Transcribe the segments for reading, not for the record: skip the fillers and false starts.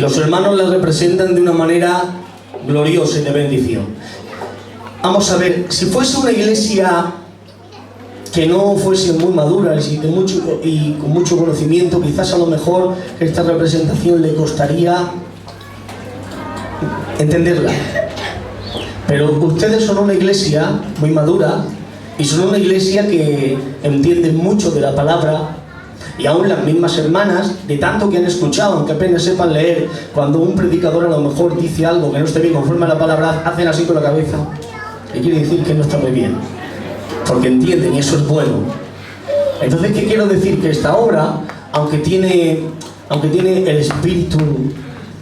los hermanos la representan de una manera gloriosa y de bendición. Vamos a ver, si fuese una iglesia que no fuese muy madura y con mucho conocimiento, quizás a lo mejor esta representación le costaría entenderla. Pero ustedes son una iglesia muy madura y son una iglesia que entiende mucho de la palabra, y aún las mismas hermanas, de tanto que han escuchado, aunque apenas sepan leer, cuando un predicador a lo mejor dice algo que no esté bien conforme a la palabra, hacen así con la cabeza, y quiere decir que no está muy bien, porque entienden, y eso es bueno. Entonces, ¿qué quiero decir? Que esta obra, aunque tiene el espíritu,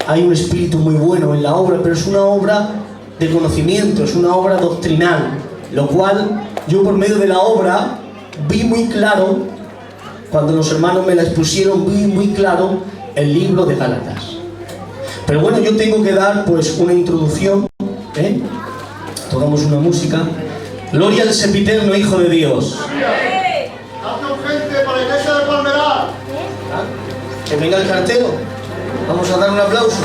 hay un espíritu muy bueno en la obra, pero es una obra de conocimiento, es una obra doctrinal, lo cual yo por medio de la obra vi muy claro, cuando los hermanos me la expusieron, vi muy claro el libro de Gálatas. Pero bueno, yo tengo que dar pues una introducción, tocamos una música. Gloria al sempiterno Hijo de Dios. Hazte urgente para la iglesia del Palmeral. Que venga el cartero. Vamos a dar un aplauso.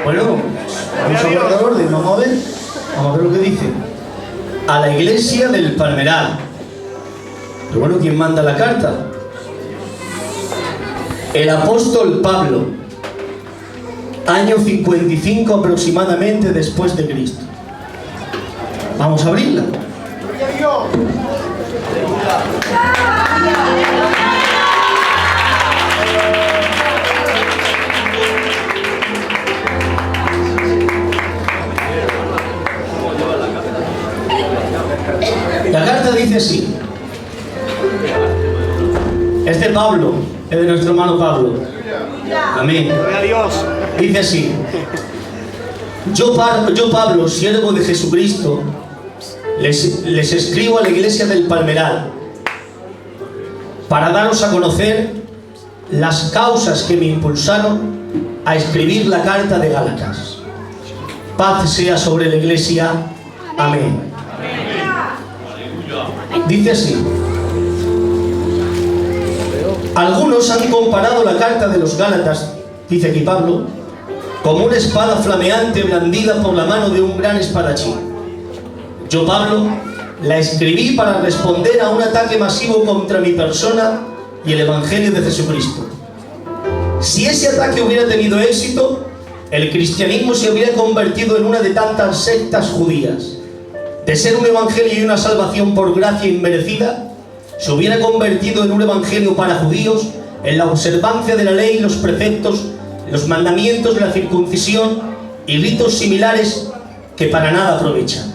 Bueno, vamos a hablar de orden, vamos a ver lo que dice. A la iglesia del Palmeral. Pero bueno, ¿quién manda la carta? El apóstol Pablo, año 55 aproximadamente después de Cristo. Vamos a abrirla. La carta dice así. Es de Pablo, es de nuestro hermano Pablo. Amén. Dice así. Yo Pablo, siervo de Jesucristo, les escribo a la iglesia del Palmeral para daros a conocer las causas que me impulsaron a escribir la carta de Gálatas. Paz sea sobre la iglesia. Amén. Dice así. Algunos han comparado la carta de los Gálatas, dice aquí Pablo, como una espada flameante blandida por la mano de un gran espadachín. Yo, Pablo, la escribí para responder a un ataque masivo contra mi persona y el Evangelio de Jesucristo. Si ese ataque hubiera tenido éxito, el cristianismo se hubiera convertido en una de tantas sectas judías. De ser un evangelio y una salvación por gracia inmerecida, se hubiera convertido en un evangelio para judíos, en la observancia de la ley, los preceptos, los mandamientos de la circuncisión y ritos similares que para nada aprovechan.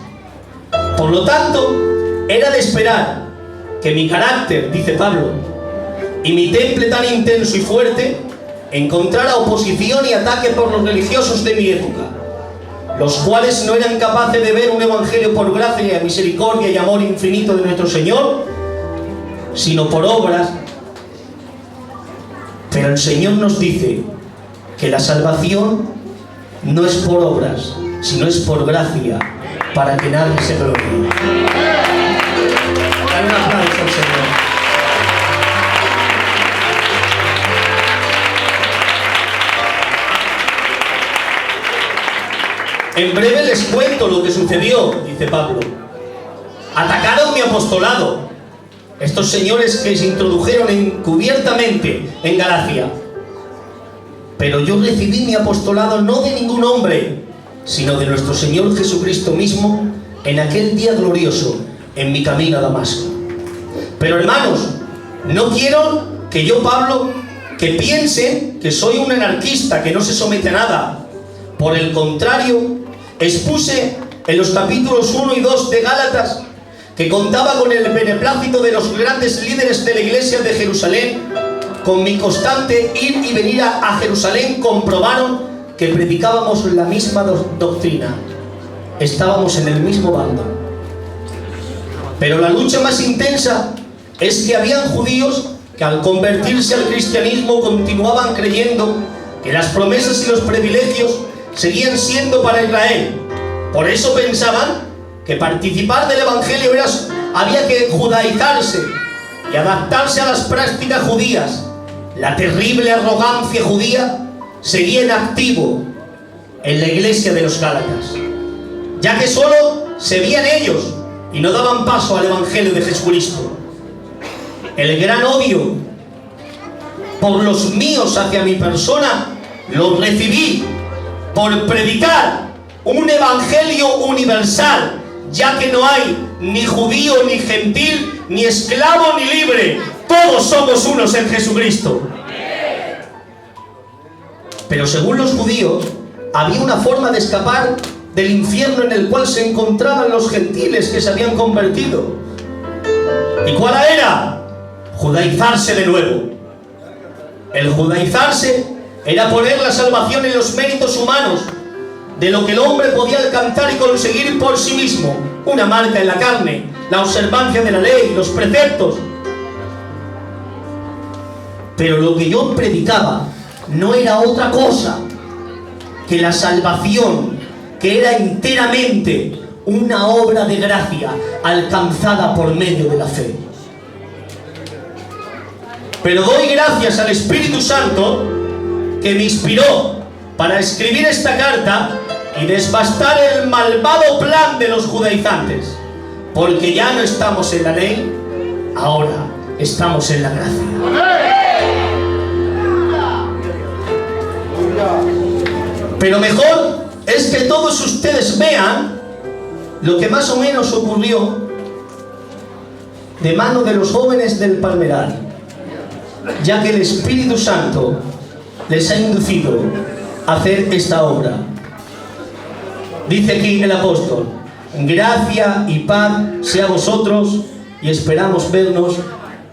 Por lo tanto, era de esperar que mi carácter, dice Pablo, y mi temple tan intenso y fuerte, encontrara oposición y ataque por los religiosos de mi época, los cuales no eran capaces de ver un evangelio por gracia, misericordia y amor infinito de nuestro Señor, sino por obras. Pero el Señor nos dice que la salvación no es por obras, sino es por gracia, para que nadie se gloríe. Dale un aplauso al Señor. En breve les cuento lo que sucedió, dice Pablo. Atacaron mi apostolado, estos señores que se introdujeron encubiertamente en Galacia. Pero yo recibí mi apostolado no de ningún hombre, sino de nuestro Señor Jesucristo mismo, en aquel día glorioso, en mi camino a Damasco. Pero hermanos, no quiero que yo, Pablo, que piensen que soy un anarquista que no se somete a nada. Por el contrario, expuse en los capítulos 1 y 2 de Gálatas que contaba con el beneplácito de los grandes líderes de la iglesia de Jerusalén. Con mi constante ir y venir a Jerusalén comprobaron que predicábamos la misma doctrina. Estábamos en el mismo bando. Pero la lucha más intensa es que habían judíos que al convertirse al cristianismo continuaban creyendo que las promesas y los privilegios seguían siendo para Israel. Por eso pensaban que participar del Evangelio había que judaizarse y adaptarse a las prácticas judías, la terrible arrogancia judía seguía en activo en la iglesia de los Gálatas, ya que solo se veían ellos y no daban paso al Evangelio de Jesucristo. El gran odio por los míos hacia mi persona lo recibí por predicar un evangelio universal, ya que no hay ni judío ni gentil, ni esclavo ni libre, todos somos unos en Jesucristo. Pero según los judíos, había una forma de escapar del infierno en el cual se encontraban los gentiles que se habían convertido. ¿Y cuál era? Judaizarse de nuevo. El judaizarse era poner la salvación en los méritos humanos, de lo que el hombre podía alcanzar y conseguir por sí mismo, una marca en la carne, la observancia de la ley, los preceptos. Pero lo que yo predicaba no era otra cosa que la salvación, que era enteramente una obra de gracia alcanzada por medio de la fe. Pero doy gracias al Espíritu Santo que me inspiró para escribir esta carta y desbastar el malvado plan de los judaizantes, porque ya no estamos en la ley, ahora estamos en la gracia. Pero mejor es que todos ustedes vean lo que más o menos ocurrió de mano de los jóvenes del Palmeral, ya que el Espíritu Santo les ha inducido a hacer esta obra. Dice aquí el apóstol: gracia y paz sea a vosotros, y esperamos vernos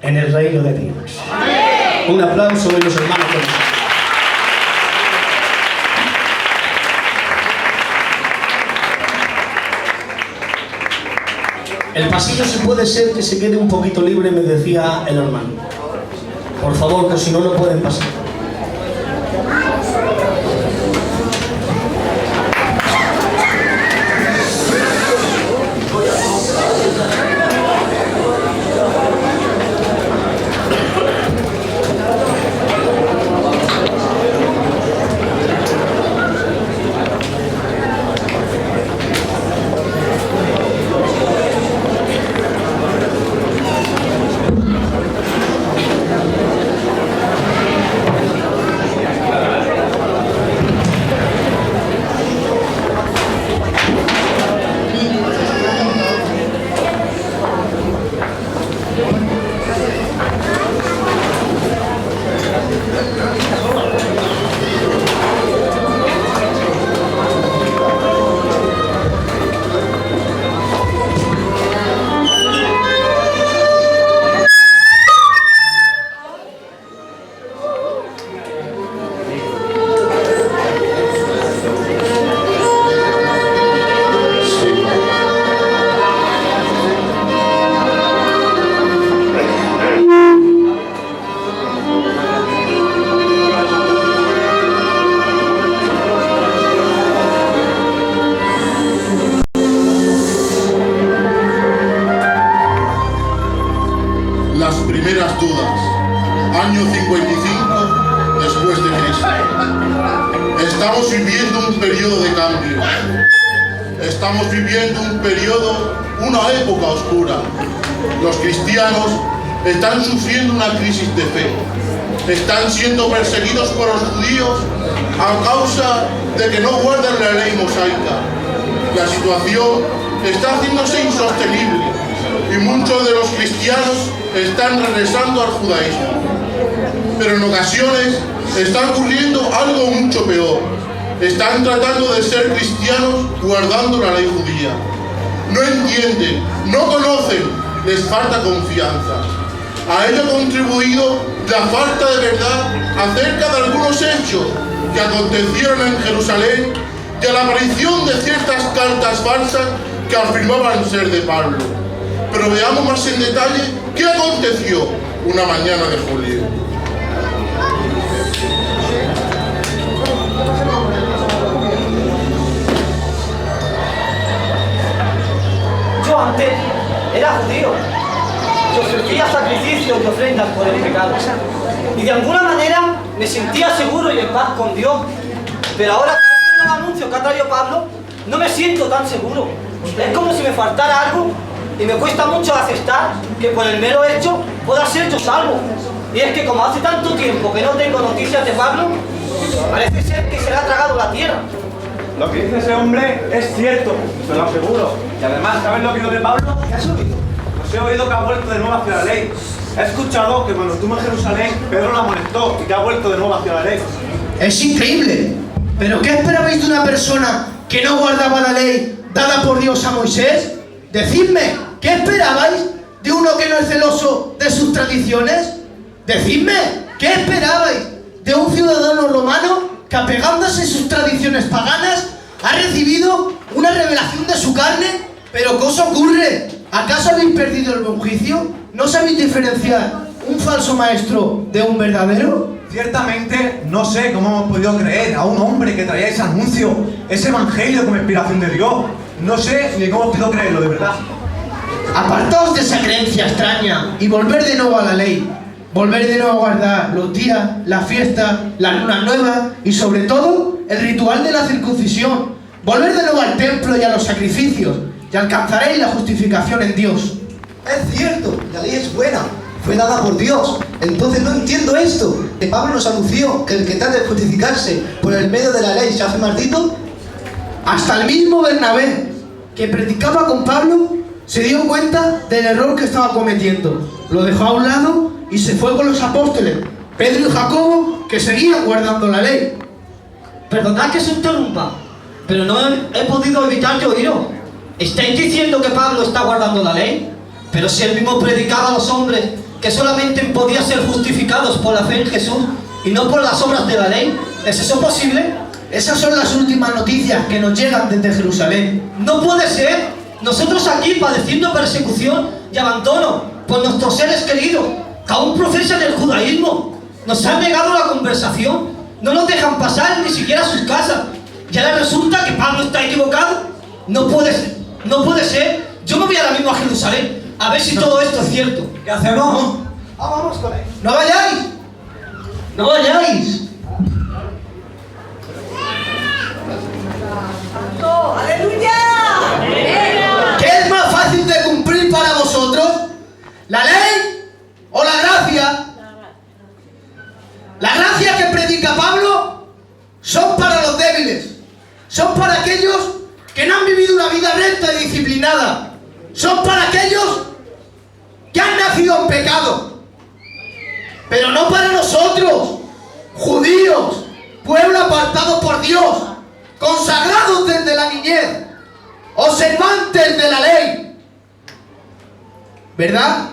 en el reino de Dios. Un aplauso de los hermanos. El pasillo, si puede ser que se quede un poquito libre, me decía el hermano. Por favor, que si no, no pueden pasar. Año 55 después de Cristo. Estamos viviendo un periodo de cambio. Estamos viviendo un periodo, una época oscura. Los cristianos están sufriendo una crisis de fe. Están siendo perseguidos por los judíos a causa de que no guardan la ley mosaica. La situación está haciéndose insostenible y muchos de los cristianos están regresando al judaísmo. Pero en ocasiones está ocurriendo algo mucho peor. Están tratando de ser cristianos guardando la ley judía. No entienden, no conocen, les falta confianza. A ello ha contribuido la falta de verdad acerca de algunos hechos que acontecieron en Jerusalén y a la aparición de ciertas cartas falsas que afirmaban ser de Pablo. Pero veamos más en detalle qué aconteció una mañana de julio. antes era judío, que ofrecía sacrificios y ofrendas por el pecado. Y de alguna manera me sentía seguro y en paz con Dios. Pero ahora con este nuevo anuncio que ha traído Pablo, no me siento tan seguro. Es como si me faltara algo y me cuesta mucho aceptar que por el mero hecho pueda ser yo salvo. Y es que como hace tanto tiempo que no tengo noticias de Pablo, parece ser que se le ha tragado la tierra. Lo que dice ese hombre es cierto, te lo aseguro. Y además, ¿sabes lo que digo de Pablo? ¿Qué has oído? Pues he oído que ha vuelto de nuevo hacia la ley. He escuchado que cuando estuvo en Jerusalén, Pedro la amonestó y que ha vuelto de nuevo hacia la ley. Es increíble. ¿Pero qué esperabais de una persona que no guardaba la ley dada por Dios a Moisés? Decidme, ¿qué esperabais de uno que no es celoso de sus tradiciones? Decidme, ¿qué esperabais de un ciudadano romano que apegándose a sus tradiciones paganas ha recibido una revelación de su carne? ¿Pero qué os ocurre? ¿Acaso habéis perdido el buen juicio? ¿No sabéis diferenciar un falso maestro de un verdadero? Ciertamente, no sé cómo hemos podido creer a un hombre que traía ese anuncio, ese evangelio como inspiración de Dios. No sé ni cómo hemos podido creerlo, de verdad. Apartaos de esa creencia extraña y volver de nuevo a la ley. Volver de nuevo a guardar los días, las fiestas, las lunas nuevas y sobre todo el ritual de la circuncisión. Volver de nuevo al templo y a los sacrificios y alcanzaréis la justificación en Dios. Es cierto, la ley es buena, fue dada por Dios. Entonces no entiendo esto, que Pablo nos anunció que el que trate de justificarse por el medio de la ley se hace maldito. Hasta el mismo Bernabé, que predicaba con Pablo, se dio cuenta del error que estaba cometiendo. Lo dejó a un lado y se fue con los apóstoles, Pedro y Jacobo, que seguían guardando la ley. Perdonad que se interrumpa, pero no he podido evitar de oíros. ¿Estáis diciendo que Pablo está guardando la ley? Pero si él mismo predicaba a los hombres que solamente podían ser justificados por la fe en Jesús y no por las obras de la ley, ¿es eso posible? Esas son las últimas noticias que nos llegan desde Jerusalén. ¡No puede ser! Nosotros aquí padeciendo persecución y abandono por nuestros seres queridos, que aún profesan el judaísmo. Nos han negado la conversación, no nos dejan pasar ni siquiera a sus casas. Y ahora resulta que Pablo está equivocado. No puede ser, no puede ser. Yo me voy ahora mismo a Jerusalén a ver si todo esto es cierto. ¿Qué hacemos? Vamos con él. ¡No vayáis! ¡No vayáis! ¡Aleluya! ¿Qué es más fácil de cumplir para vosotros? ¿La ley o la gracia? La gracia que predica Pablo son para los débiles, son para aquellos que no han vivido una vida recta y disciplinada, son para aquellos que han nacido en pecado, pero no para nosotros, judíos, pueblo apartado por Dios, consagrados desde la niñez, observantes de la ley. ¿Verdad?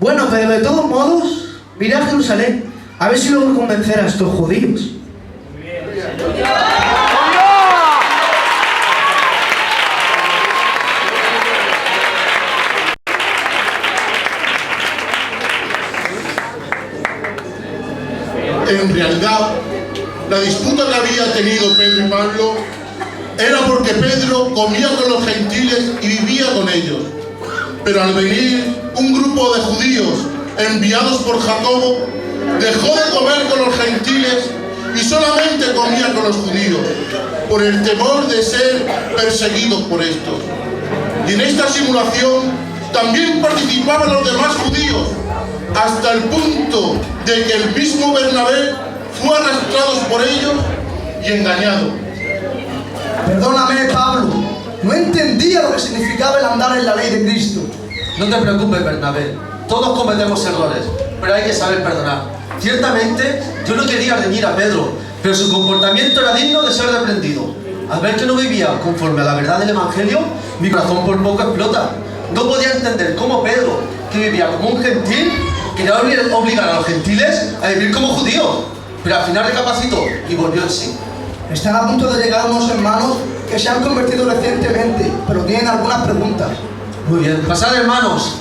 Bueno, pero de todos modos, miré a Jerusalén, a ver si logro convencer a estos judíos. En realidad, la disputa que había tenido Pedro y Pablo era porque Pedro comía con los gentiles y vivía con ellos. Pero al venir un grupo de judíos enviados por Jacobo, dejó de comer con los gentiles y solamente comía con los judíos, por el temor de ser perseguidos por estos. Y en esta simulación también participaban los demás judíos, hasta el punto de que el mismo Bernabé fue arrastrado por ellos y engañado. Perdóname, Pablo, no entendía lo que significaba el andar en la ley de Cristo. No te preocupes, Bernabé, todos cometemos errores, pero hay que saber perdonar. Ciertamente, yo no quería reñir a Pedro, pero su comportamiento era digno de ser reprendido. Al ver que no vivía conforme a la verdad del Evangelio, mi corazón por poco explota. No podía entender cómo Pedro, que vivía como un gentil, quería obligar a los gentiles a vivir como judíos. Pero al final recapacitó y volvió en sí. Están a punto de llegar unos hermanos que se han convertido recientemente, pero tienen algunas preguntas. Muy bien, pasad, hermanos.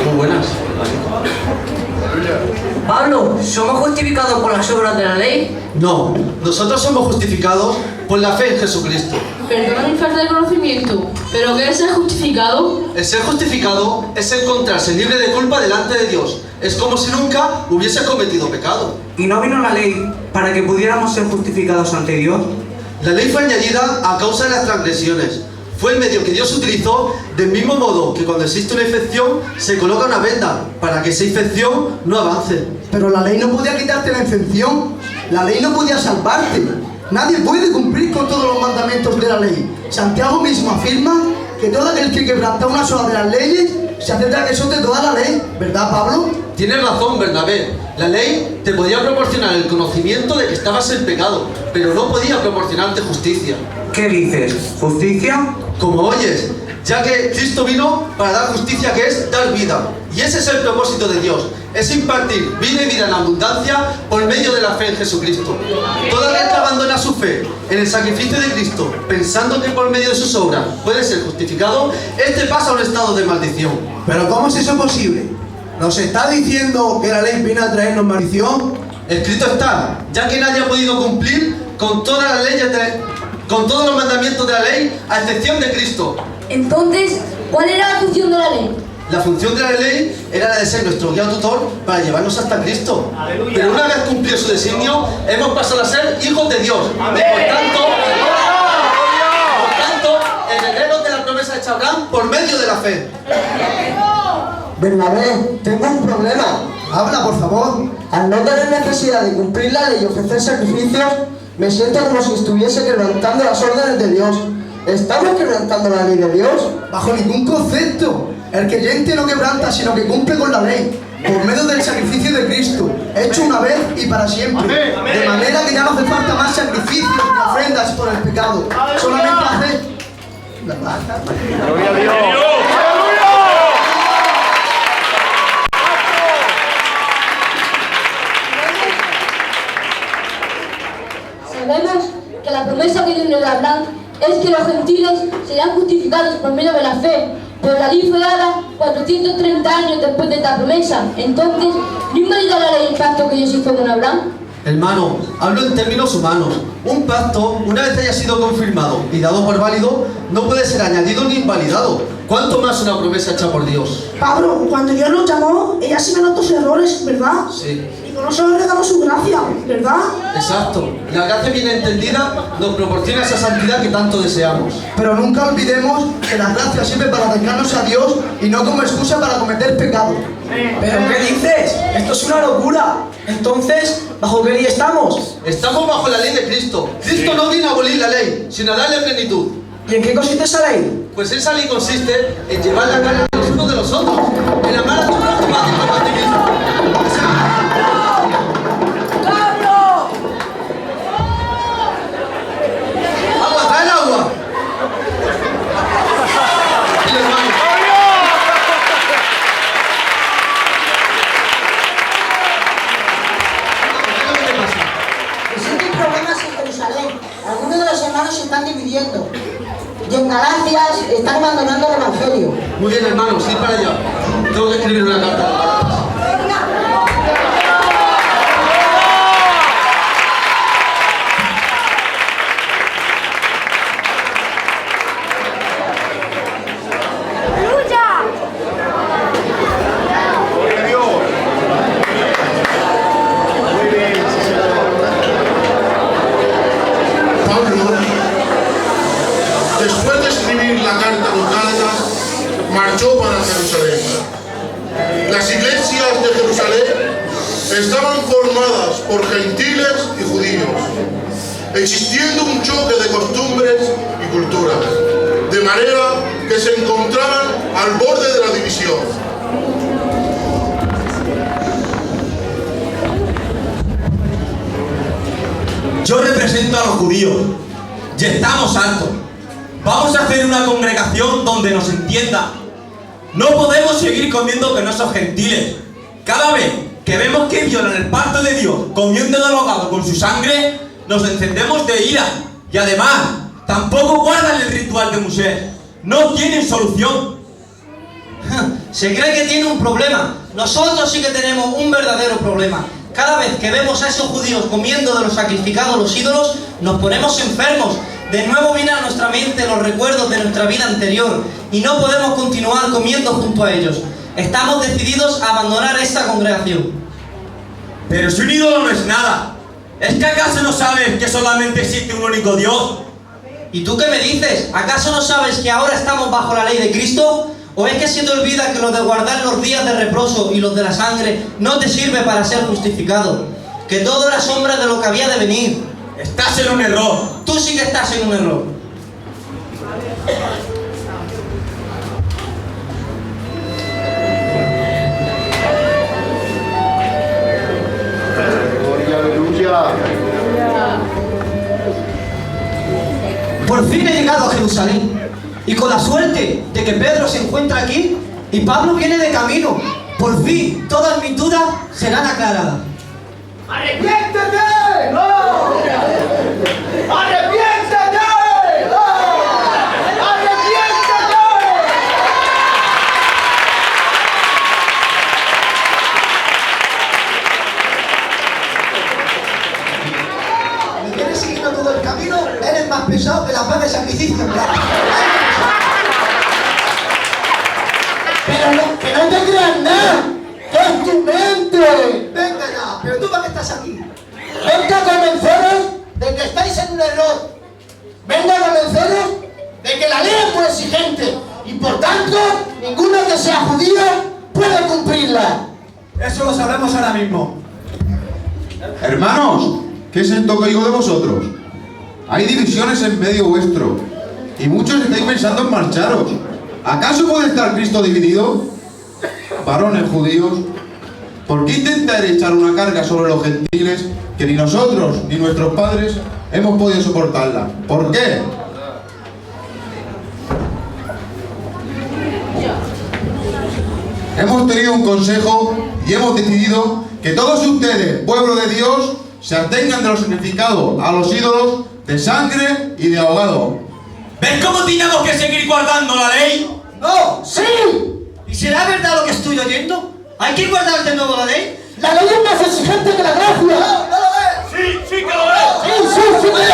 Muy buenas. Pablo, ¿somos justificados por las obras de la ley? No, nosotros somos justificados por la fe en Jesucristo. Perdona mi falta de conocimiento, ¿pero qué es ser justificado? El ser justificado es encontrarse libre de culpa delante de Dios. Es como si nunca hubiese cometido pecado. ¿Y no vino la ley para que pudiéramos ser justificados ante Dios? La ley fue añadida a causa de las transgresiones. Fue el medio que Dios utilizó del mismo modo que cuando existe una infección se coloca una venda para que esa infección no avance. Pero la ley no podía quitarte la infección. La ley no podía salvarte. Nadie puede cumplir con todos los mandamientos de la ley. Santiago mismo afirma que todo aquel que quebranta una sola de las leyes se hace transgresor de toda la ley. ¿Verdad, Pablo? Tienes razón, Bernabé. La ley te podía proporcionar el conocimiento de que estabas en pecado, pero no podía proporcionarte justicia. ¿Qué dices? ¿Justicia? Como oyes, ya que Cristo vino para dar justicia, que es dar vida. Y ese es el propósito de Dios, es impartir vida y vida en abundancia por medio de la fe en Jesucristo. Todo aquel que abandona su fe en el sacrificio de Cristo, pensando que por medio de sus obras puede ser justificado, este pasa a un estado de maldición. ¿Pero cómo es eso posible? ¿Nos está diciendo que la ley viene a traernos maldición? Escrito está, ya que nadie ha podido cumplir con todas las leyes con todos los mandamientos de la ley, a excepción de Cristo. Entonces, ¿cuál era la función de la ley? La función de la ley era la de ser nuestro guía tutor para llevarnos hasta Cristo. Aleluya. Pero una vez cumplido su designio, hemos pasado a ser hijos de Dios. Y por tanto, herederos de la promesa hecha a Abraham por medio de la fe. Bernabé, tengo un problema. Habla, por favor. Al no tener necesidad de cumplir la ley y ofrecer sacrificios, me siento como si estuviese quebrantando las órdenes de Dios. ¿Estamos quebrantando la ley de Dios? Bajo ningún concepto. El creyente no quebranta, sino que cumple con la ley, por medio del sacrificio de Cristo, hecho una vez y para siempre. De manera que ya no hace falta más sacrificios ni ofrendas por el pecado. Solamente hace la paz. Sabemos que la promesa que Dios nos da a Abraham es que los gentiles serán justificados por medio de la fe, pero la ley fue dada 430 años después de esta promesa. Entonces, ¿no invalida la ley el pacto que Dios hizo con Abraham? Hermano, hablo en términos humanos. Un pacto, una vez haya sido confirmado y dado por válido, no puede ser añadido ni invalidado. ¿Cuánto más una promesa hecha por Dios? Pablo, cuando Dios nos llamó, ella sí me notó sus errores, ¿verdad? Sí. Y con eso nos regaló su gracia, ¿verdad? Exacto. La gracia bien entendida nos proporciona esa santidad que tanto deseamos. Pero nunca olvidemos que la gracia sirve para acercarnos a Dios y no como excusa para cometer pecado. ¿Pero qué dices? Esto es una locura. Entonces, ¿bajo qué ley estamos? Estamos bajo la ley de Cristo. Cristo no vino a abolir la ley, sino a darle plenitud. ¿Y en qué consiste esa ley? Pues esa ley consiste en llevar la carne de los unos de los otros, en amar a tu prójimo como a ti mismo. ¡Agua, trae el agua! Sí, hermano. ¿Qué pasa? Existen problemas en Jerusalén. Algunos de los hermanos se están dividiendo. Y en Galacias están abandonando el Evangelio. Muy bien, hermanos, ir para allá. Tengo que escribir una carta. Después de escribir la carta a los Gálatas, marchó para Jerusalén. Las iglesias de Jerusalén estaban formadas por gentiles y judíos, existiendo un choque de costumbres y culturas, de manera que se encontraban al borde de la división. Yo represento a los judíos y estamos hartos. Vamos a hacer una congregación donde nos entienda. No podemos seguir comiendo con esos gentiles. Cada vez que vemos que violan el pacto de Dios comiendo el ahogado con su sangre, nos encendemos de ira. Y además, tampoco guardan el ritual de Moisés. No tienen solución. Se cree que tiene un problema. Nosotros sí que tenemos un verdadero problema. Cada vez que vemos a esos judíos comiendo de los sacrificados los ídolos, nos ponemos enfermos. De nuevo vienen a nuestra mente los recuerdos de nuestra vida anterior y no podemos continuar comiendo junto a ellos. Estamos decididos a abandonar esta congregación. Pero si un ídolo no es nada, ¿es que acaso no sabes que solamente existe un único Dios? ¿Y tú qué me dices? ¿Acaso no sabes que ahora estamos bajo la ley de Cristo? ¿O es que se te olvida que lo de guardar los días de reposo y los de la sangre no te sirve para ser justificado? Que todo era sombra de lo que había de venir. Estás en un error. Tú sí que estás en un error. Por fin he llegado a Jerusalén. Y con la suerte de que Pedro se encuentra aquí y Pablo viene de camino, por fin todas mis dudas serán aclaradas. ¡Arrepiéntete! ¡No! ¡Arrepiéntete! ¡No! ¡Arrepiéntete! ¿Me quieres siguiendo todo el camino? Eres más pesado que la paz de sacrificio, ¿verdad? Que no te creas nada, que es tu mente. Venga ya, pero tú para qué estás aquí. Venga a convenceros de que estáis en un error. Venga a convenceros de que la ley es muy exigente y por tanto ninguno que sea judío puede cumplirla. Eso lo sabemos ahora mismo. Hermanos, ¿qué es esto que oigo de vosotros? Hay divisiones en medio vuestro y muchos estáis pensando en marcharos. ¿Acaso puede estar Cristo dividido? Varones judíos, ¿por qué intentar echar una carga sobre los gentiles que ni nosotros ni nuestros padres hemos podido soportarla? ¿Por qué? Hemos tenido un consejo y hemos decidido que todos ustedes, pueblo de Dios, se atengan de los sacrificados a los ídolos de sangre y de ahogado. ¿Ves cómo tenemos que seguir guardando la ley? ¡No! ¡Sí! ¿Y será verdad lo que estoy oyendo? ¿Hay que guardar de nuevo la ley? ¡La ley es más exigente que la gracia! ¡No lo es! ¡Sí, sí que lo es! ¡Sí, sí, sí que lo es!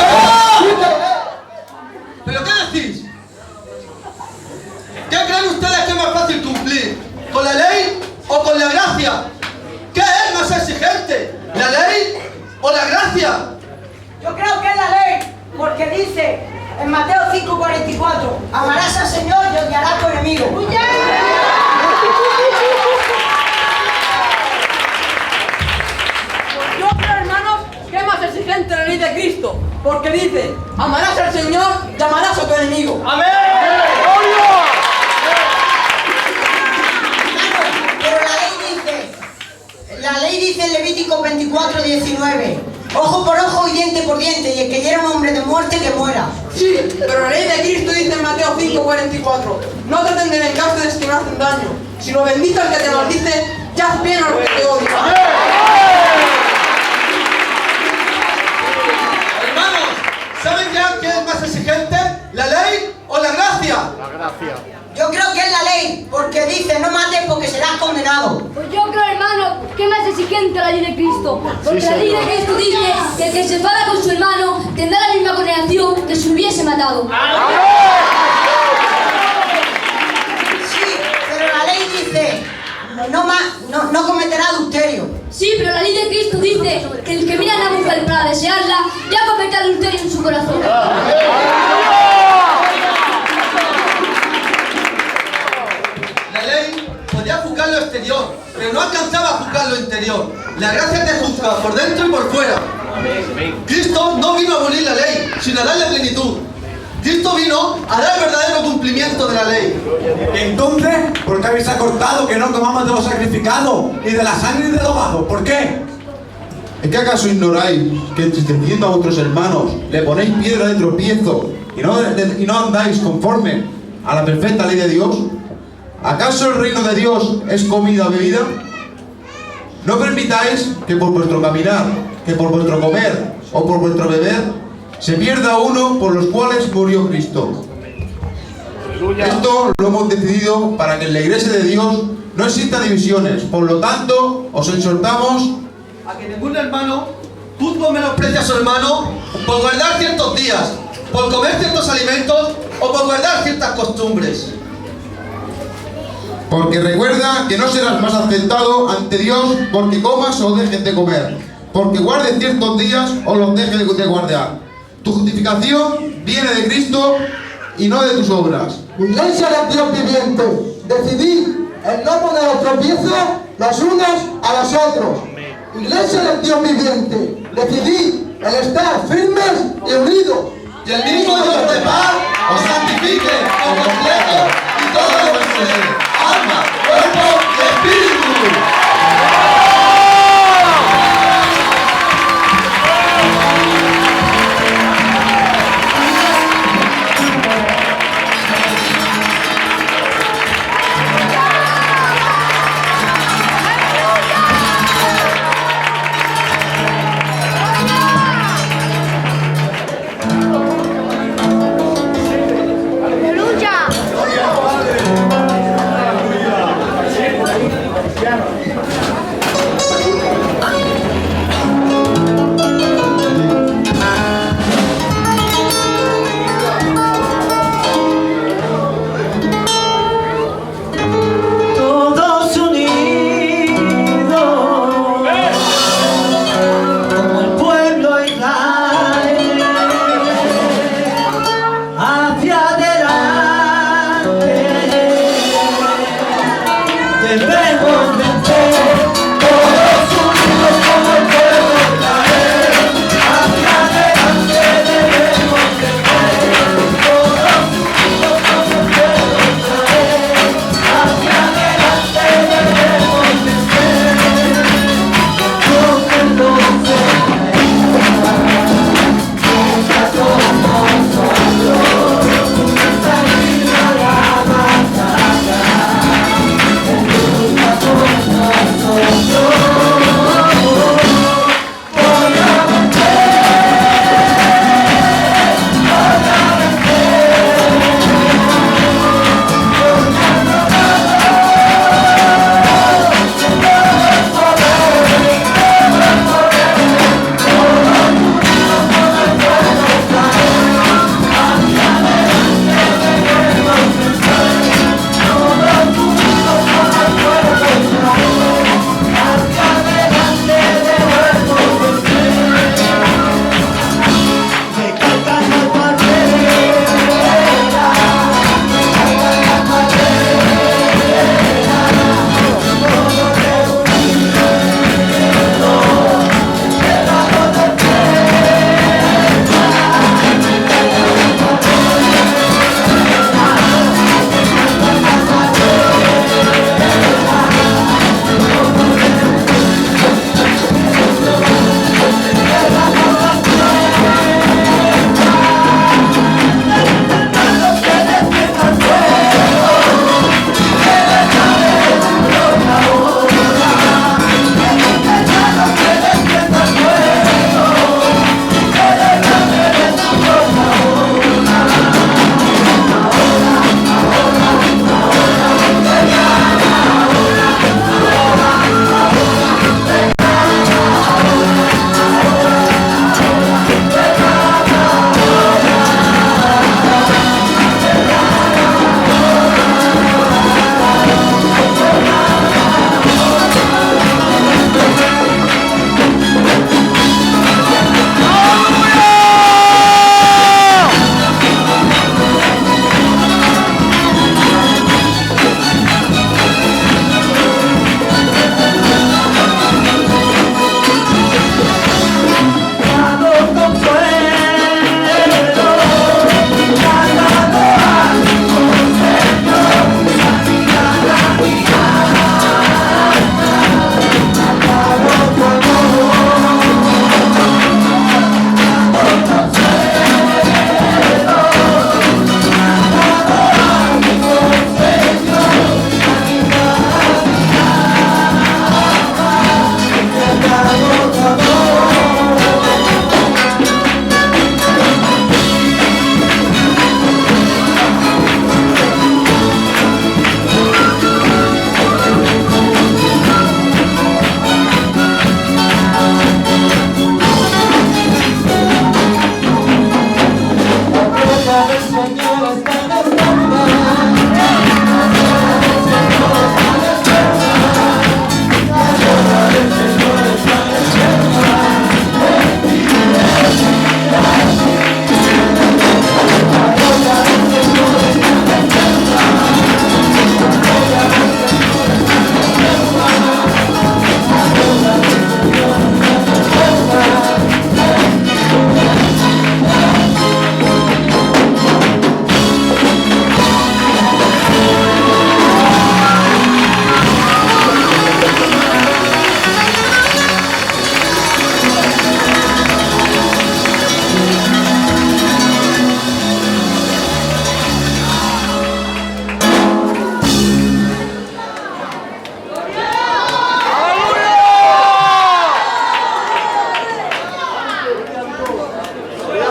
¡Sí que lo es! ¿Pero qué decís? ¿Qué creen ustedes que es más fácil cumplir? ¿Con la ley o con la gracia? ¿Qué es más exigente? ¿La ley o la gracia? Yo creo que es la ley, porque dice en Mateo 5:44, amarás al Señor y odiarás a tu enemigo. Yo creo, hermanos, que es más exigente la ley de Cristo, porque dice, amarás al Señor y amarás a tu enemigo. ¡Amén! Pero la ley dice en Levítico 24:19, ojo por ojo y diente por diente, y el que hiera un hombre de muerte que muera. Sí, pero la ley de Cristo dice en Mateo 5:44, no traten de vengarse de los que me hacen daño, sino bendice al que te maldice, y haz bien a los que te odian. Hermanos, ¿saben ya qué es más exigente? ¿La ley o la gracia? La gracia. Yo creo que es la ley, porque dice, no mates porque serás condenado. Pues yo creo, hermano, que es más exigente la ley de Cristo. Porque la ley de Cristo dice que el que se enfada con su hermano tendrá la misma condenación que si hubiese matado. Sí, pero la ley dice, no cometerá adulterio. Sí, pero la ley de Cristo dice que el que mira a la mujer para desearla ya comete adulterio en su corazón. La ley podía juzgar lo exterior, pero no alcanzaba a juzgar lo interior. La gracia te juzga por dentro y por fuera. Cristo no vino a abolir la ley, sino a darle plenitud. Cristo vino a dar el verdadero cumplimiento de la ley. Entonces, ¿por qué habéis acordado que no comamos de los sacrificados y de la sangre y del ahogado? ¿Por qué? ¿Es que acaso ignoráis que entristeciendo a vuestros hermanos le ponéis piedra de tropiezo y no andáis conforme a la perfecta ley de Dios? ¿Acaso el reino de Dios es comida o bebida? No permitáis que por vuestro caminar, que por vuestro comer o por vuestro beber se pierda uno por los cuales murió Cristo. Esto lo hemos decidido para que en la Iglesia de Dios no existan divisiones. Por lo tanto, os exhortamos a que ningún hermano juzgue o menosprecie a su hermano por guardar ciertos días, por comer ciertos alimentos o por guardar ciertas costumbres. Porque recuerda que no serás más aceptado ante Dios porque comas o dejes de comer, porque guardes ciertos días o los dejes de guardar. Tu justificación viene de Cristo y no de tus obras. Iglesia del Dios viviente, decidid el no poner tropiezo los unos a los otros. Iglesia del Dios viviente, decidid el estar firmes y unidos. Y el mismo Dios de paz os santifique por completo y todo vuestro ser, alma, cuerpo y espíritu.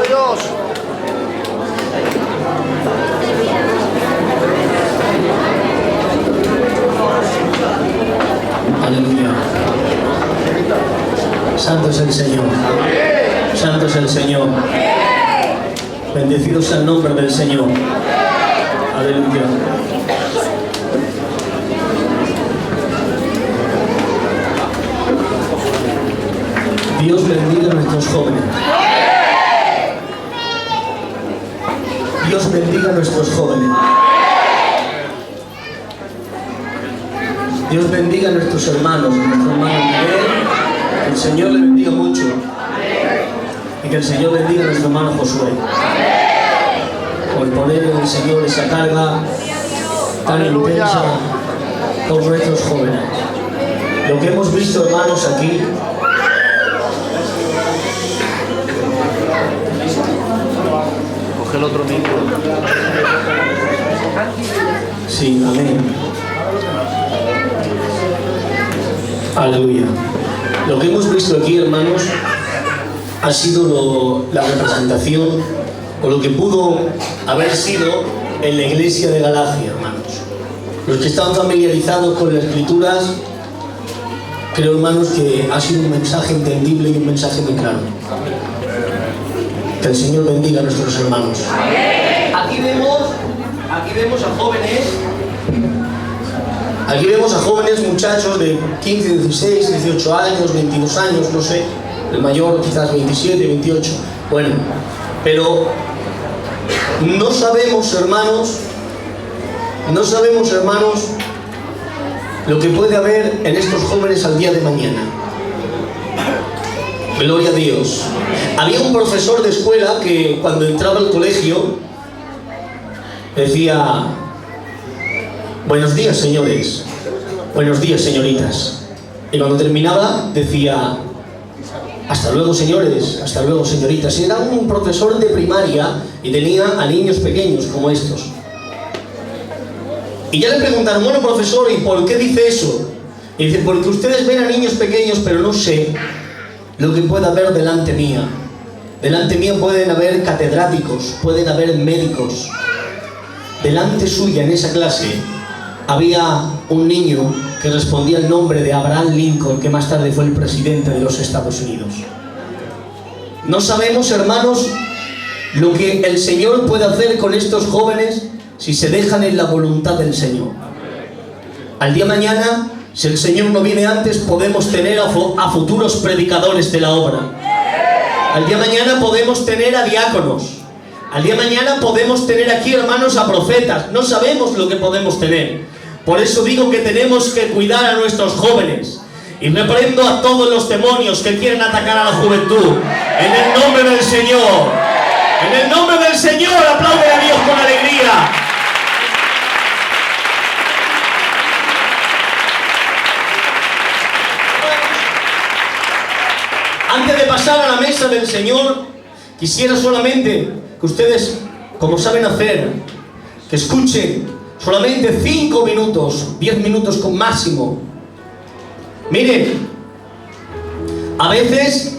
Dios. Aleluya. Santo es el Señor. Santo es el Señor. Bendecido sea el nombre del Señor. Aleluya. Dios bendiga a nuestros jóvenes. Dios bendiga a nuestros jóvenes. Dios bendiga a nuestros hermanos, a nuestro hermano Miguel. Que el Señor le bendiga mucho. Y que el Señor bendiga a nuestro hermano Josué. Por poner en el Señor esa carga tan intensa por nuestros jóvenes. Lo que hemos visto, hermanos, aquí. Coge el otro micro. Sí, amén. Aleluya. Lo que hemos visto aquí, hermanos, ha sido la representación o lo que pudo haber sido en la iglesia de Galacia, hermanos. Los que están familiarizados con las escrituras, creo, hermanos, que ha sido un mensaje entendible y un mensaje muy claro. Que el Señor bendiga a nuestros hermanos. Aquí vemos a jóvenes. Aquí vemos a jóvenes muchachos de 15, 16, 18 años, 22 años, no sé. El mayor quizás 27, 28. Bueno, pero no sabemos, hermanos, lo que puede haber en estos jóvenes al día de mañana. Gloria a Dios. Había un profesor de escuela que cuando entraba al colegio decía: buenos días, señores. Buenos días, señoritas. Y cuando terminaba decía: hasta luego, señores. Hasta luego, señoritas. Y era un profesor de primaria y tenía a niños pequeños como estos. Y ya le preguntaron: bueno, profesor, ¿y por qué dice eso? Y dice: porque ustedes ven a niños pequeños, pero no sé lo que puede haber delante mía. Delante mía pueden haber catedráticos, pueden haber médicos. Delante suya, en esa clase, había un niño que respondía el nombre de Abraham Lincoln, que más tarde fue el presidente de los Estados Unidos. No sabemos, hermanos, lo que el Señor puede hacer con estos jóvenes si se dejan en la voluntad del Señor. Al día de mañana, si el Señor no viene antes, podemos tener a futuros predicadores de la obra. Al día de mañana podemos tener a diáconos. Al día de mañana podemos tener aquí, hermanos, a profetas. No sabemos lo que podemos tener. Por eso digo que tenemos que cuidar a nuestros jóvenes. Y reprendo a todos los demonios que quieren atacar a la juventud. En el nombre del Señor. En el nombre del Señor, aplaude a Dios con alegría. Antes de pasar a la mesa del Señor, quisiera solamente que ustedes, como saben hacer, que escuchen solamente 5 minutos, 10 minutos con máximo. Miren, a veces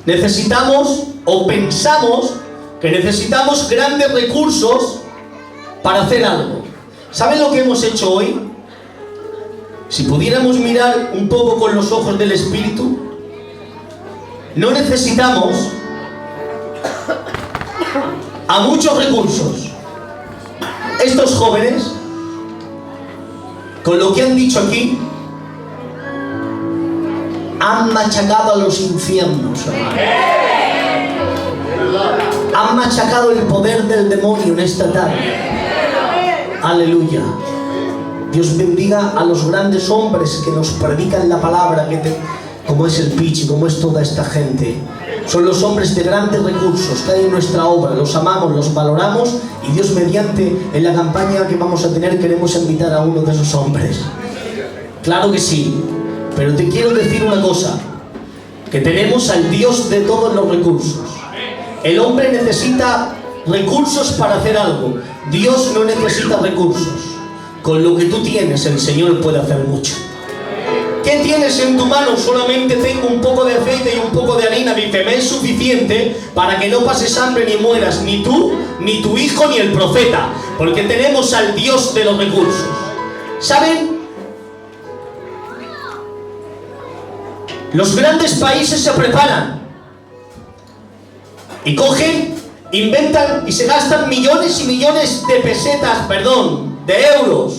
necesitamos o pensamos que necesitamos grandes recursos para hacer algo. ¿Saben lo que hemos hecho hoy? Si pudiéramos mirar un poco con los ojos del Espíritu, no necesitamos a muchos recursos. Estos jóvenes, con lo que han dicho aquí, han machacado a los infiernos, hermano. Han machacado el poder del demonio en esta tarde. Aleluya. Dios bendiga a los grandes hombres que nos predican la palabra, como es el Pichi, como es toda esta gente. Son los hombres de grandes recursos que hay en nuestra obra. Los amamos, los valoramos, y Dios mediante, en la campaña que vamos a tener, queremos invitar a uno de esos hombres. Claro que sí, pero te quiero decir una cosa, que tenemos al Dios de todos los recursos. El hombre necesita recursos para hacer algo. Dios no necesita recursos. Con lo que tú tienes, el Señor puede hacer mucho. ¿qué tienes en tu mano? Solamente tengo un poco de aceite y un poco de harina. Dice, me es suficiente para que no pases hambre ni mueras, ni tú, ni tu hijo, ni el profeta, porque tenemos al Dios de los recursos. ¿Saben? Los grandes países se preparan y cogen, inventan y se gastan millones y millones de pesetas, de euros.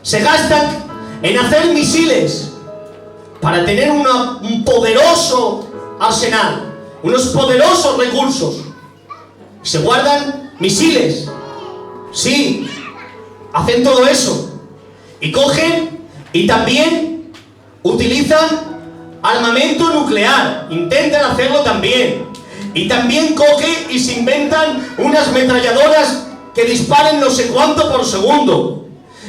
Se gastan en hacer misiles para tener un poderoso arsenal, unos poderosos recursos. Se guardan misiles, sí, hacen todo eso. Y cogen y también utilizan armamento nuclear, intentan hacerlo también. Y también cogen y se inventan unas ametralladoras que disparen no sé cuánto por segundo.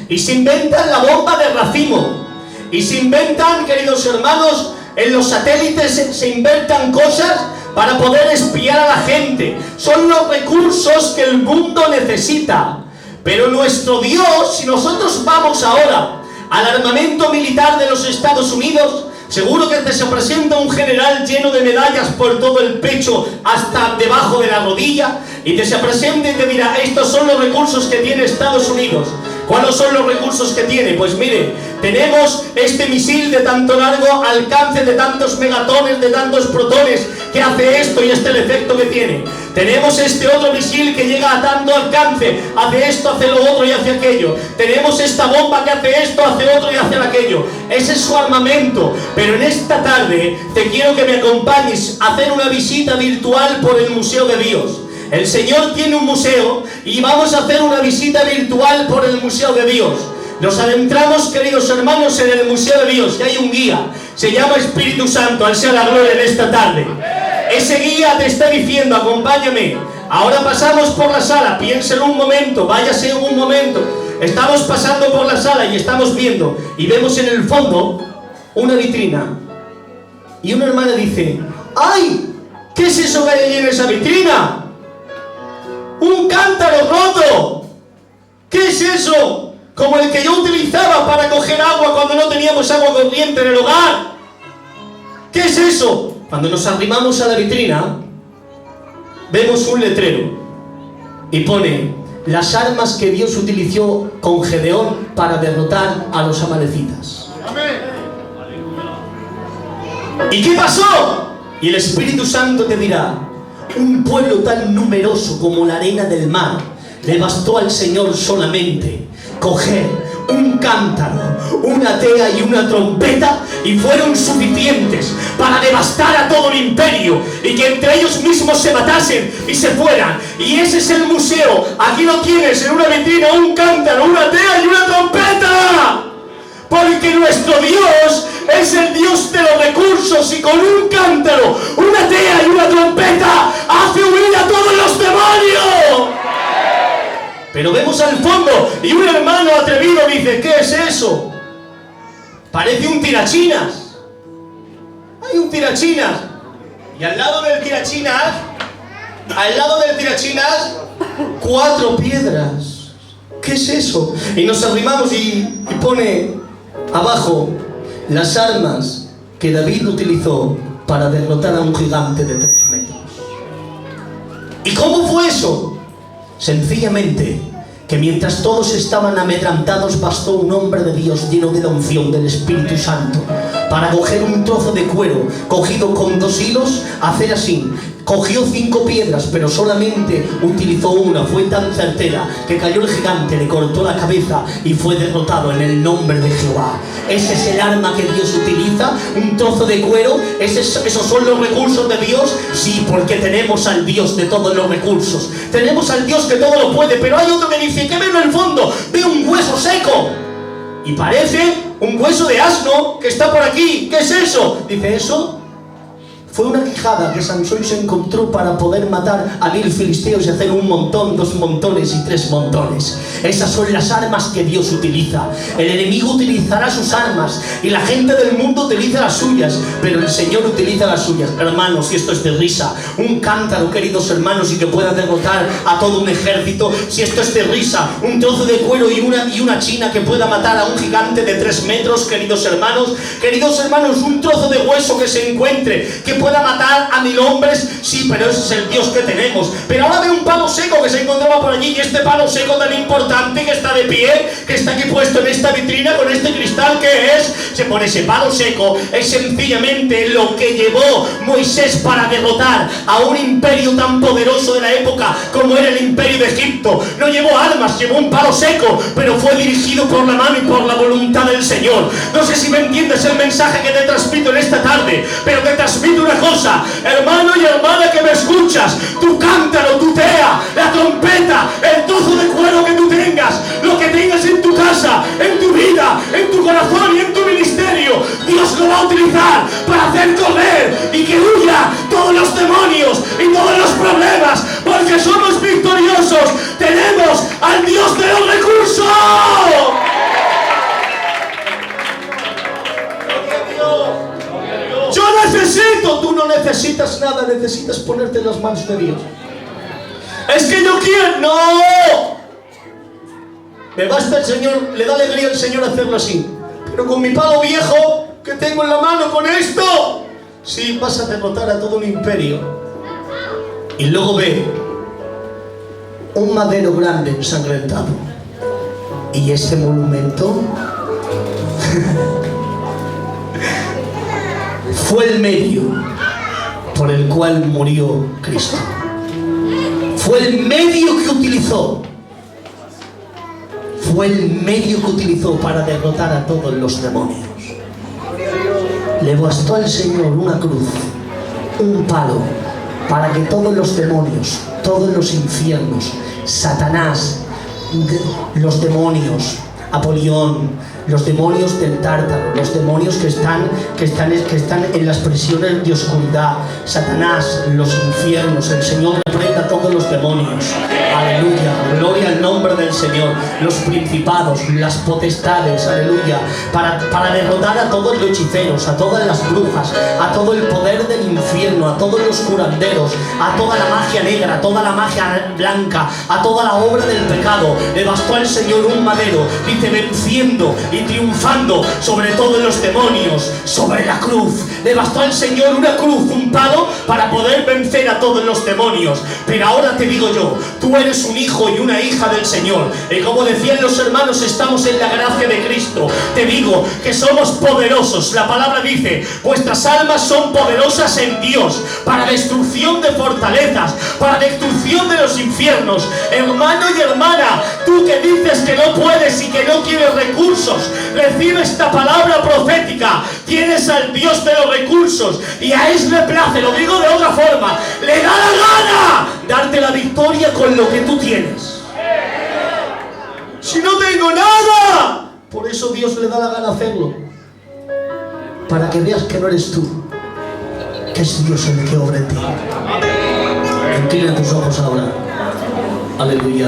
Y se inventan la bomba de racimo. Y se inventan, queridos hermanos, en los satélites se inventan cosas para poder espiar a la gente. Son los recursos que el mundo necesita. Pero nuestro Dios, si nosotros vamos ahora al armamento militar de los Estados Unidos, seguro que te se presenta un general lleno de medallas por todo el pecho hasta debajo de la rodilla, y te se presenta y te dirá, estos son los recursos que tiene Estados Unidos. ¿Cuáles son los recursos que tiene? Pues mire, tenemos este misil de tanto largo alcance, de tantos megatones, de tantos protones, que hace esto y este es el efecto que tiene. Tenemos este otro misil que llega a tanto alcance, hace esto, hace lo otro y hace aquello. Tenemos esta bomba que hace esto, hace otro y hace aquello. Ese es su armamento. Pero en esta tarde te quiero que me acompañes a hacer una visita virtual por el Museo de Dios. El Señor tiene un museo y vamos a hacer una visita virtual por el Museo de Dios. Nos adentramos, queridos hermanos, en el Museo de Dios, y hay un guía, se llama Espíritu Santo, al sea la gloria de esta tarde. Ese guía te está diciendo, acompáñame. Ahora pasamos por la sala, piénselo un momento, váyase un momento. Estamos pasando por la sala y estamos viendo, y vemos en el fondo una vitrina. Y una hermana dice, ¡ay! ¿Qué es eso que hay allí en esa vitrina? ¡Un cántaro roto! ¿Qué es eso? Como el que yo utilizaba para coger agua cuando no teníamos agua corriente en el hogar. ¿Qué es eso? Cuando nos arrimamos a la vitrina, vemos un letrero y pone las armas que Dios utilizó con Gedeón para derrotar a los amalecitas. ¿Y qué pasó? Y el Espíritu Santo te dirá, un pueblo tan numeroso como la arena del mar, le bastó al Señor solamente coger un cántaro, una tea y una trompeta, y fueron suficientes para devastar a todo el imperio y que entre ellos mismos se matasen y se fueran. Y ese es el museo. Aquí lo tienes en una vitrina, un cántaro, una tea y una trompeta. Porque nuestro Dios es el Dios de los recursos, y con un cántaro, una tea y una trompeta hace huir a todos los demonios. Pero vemos al fondo y un hermano atrevido dice, ¿qué es eso? Parece un tirachinas. Hay un tirachinas. Y al lado del tirachinas, 4 piedras. ¿Qué es eso? Y nos arrimamos y pone abajo las armas que David utilizó para derrotar a un gigante de 3 metros. ¿Y cómo fue eso? Sencillamente, que mientras todos estaban amedrentados, bastó un hombre de Dios lleno de la unción del Espíritu Santo para coger un trozo de cuero cogido con 2 hilos, hacer así. Cogió 5 piedras, pero solamente utilizó una. Fue tan certera que cayó el gigante, le cortó la cabeza y fue derrotado en el nombre de Jehová. Ese es el arma que Dios utiliza, un trozo de cuero. Esos son los recursos de Dios. Sí, porque tenemos al Dios de todos los recursos. Tenemos al Dios que todo lo puede. Pero hay otro que dice, ¿qué veo en el fondo? Veo un hueso seco. Y parece un hueso de asno que está por aquí. ¿Qué es eso? Dice, eso Fue una quijada que Sansón se encontró para poder matar a 1000 filisteos y hacer un montón, 2 montones y 3 montones. Esas son las armas que Dios utiliza. El enemigo utilizará sus armas y la gente del mundo utiliza las suyas, pero el Señor utiliza las suyas. Hermanos, y esto es de risa, un cántaro, queridos hermanos, y que pueda derrotar a todo un ejército. Si esto es de risa, un trozo de cuero y una china que pueda matar a un gigante de 3 metros, queridos hermanos, un trozo de hueso que se encuentre, que pueda matar a 1000 hombres, sí, pero ese es el Dios que tenemos. Pero ahora ve un palo seco que se encontraba por allí, y este palo seco tan importante que está de pie, que está aquí puesto en esta vitrina con este cristal, ¿qué es? Se pone ese palo seco, es sencillamente lo que llevó Moisés para derrotar a un imperio tan poderoso de la época como era el imperio de Egipto. No llevó armas, llevó un palo seco, pero fue dirigido por la mano y por la voluntad del Señor. No sé si me entiendes el mensaje que te transmito en esta tarde, pero te transmito una cosa, hermano y hermana que me escuchas: tu cántaro, tu tea, la trompeta, el trozo de cuero que tú tengas, lo que tengas en tu casa, en tu vida, en tu corazón y en tu ministerio, Dios lo va a utilizar para hacer correr y que huya todos los demonios y todos los problemas, porque somos victoriosos. Tenemos al Dios de los recursos. Yo necesito, tú no necesitas nada, necesitas ponerte en las manos de Dios. Es que yo quiero, no. Me basta el Señor, le da alegría al Señor hacerlo así. Pero con mi palo viejo que tengo en la mano, con esto, sí, vas a derrotar a todo un imperio. Y luego ve un madero grande ensangrentado. Y ese monumento fue el medio por el cual murió Cristo. Fue el medio que utilizó. Fue el medio que utilizó para derrotar a todos los demonios. Le bastó al Señor una cruz, un palo, para que todos los demonios, todos los infiernos, Satanás, los demonios, Apolión, los demonios del Tártaro, los demonios que están en las prisiones de oscuridad, Satanás, los infiernos, el Señor reprenda a todos los demonios. Aleluya, gloria al nombre del Señor. Los principados, las potestades, aleluya, para derrotar a todos los hechiceros, a todas las brujas, a todo el poder del infierno, a todos los curanderos, a toda la magia negra, a toda la magia blanca, a toda la obra del pecado. Le bastó al Señor un madero, dice, venciendo y triunfando sobre todos los demonios, sobre la cruz. Le bastó al Señor una cruz, un palo, para poder vencer a todos los demonios. Pero ahora te digo yo, tú eres un hijo y una hija del Señor, y como decían los hermanos, estamos en la gracia de Cristo. Te digo que somos poderosos. La palabra dice, vuestras almas son poderosas en Dios, para destrucción de fortalezas, para destrucción de los infiernos. Hermano y hermana, tú que dices que no puedes y que no quieres recursos, recibe esta palabra profética. Tienes al Dios de los recursos, y a Él le place, lo digo de otra forma, le da la gana darte la victoria con lo que tú tienes. Si no tengo nada, por eso Dios le da la gana hacerlo, para que veas que no eres tú, que es Dios el que obra en ti. Inclina tus ojos ahora. Aleluya.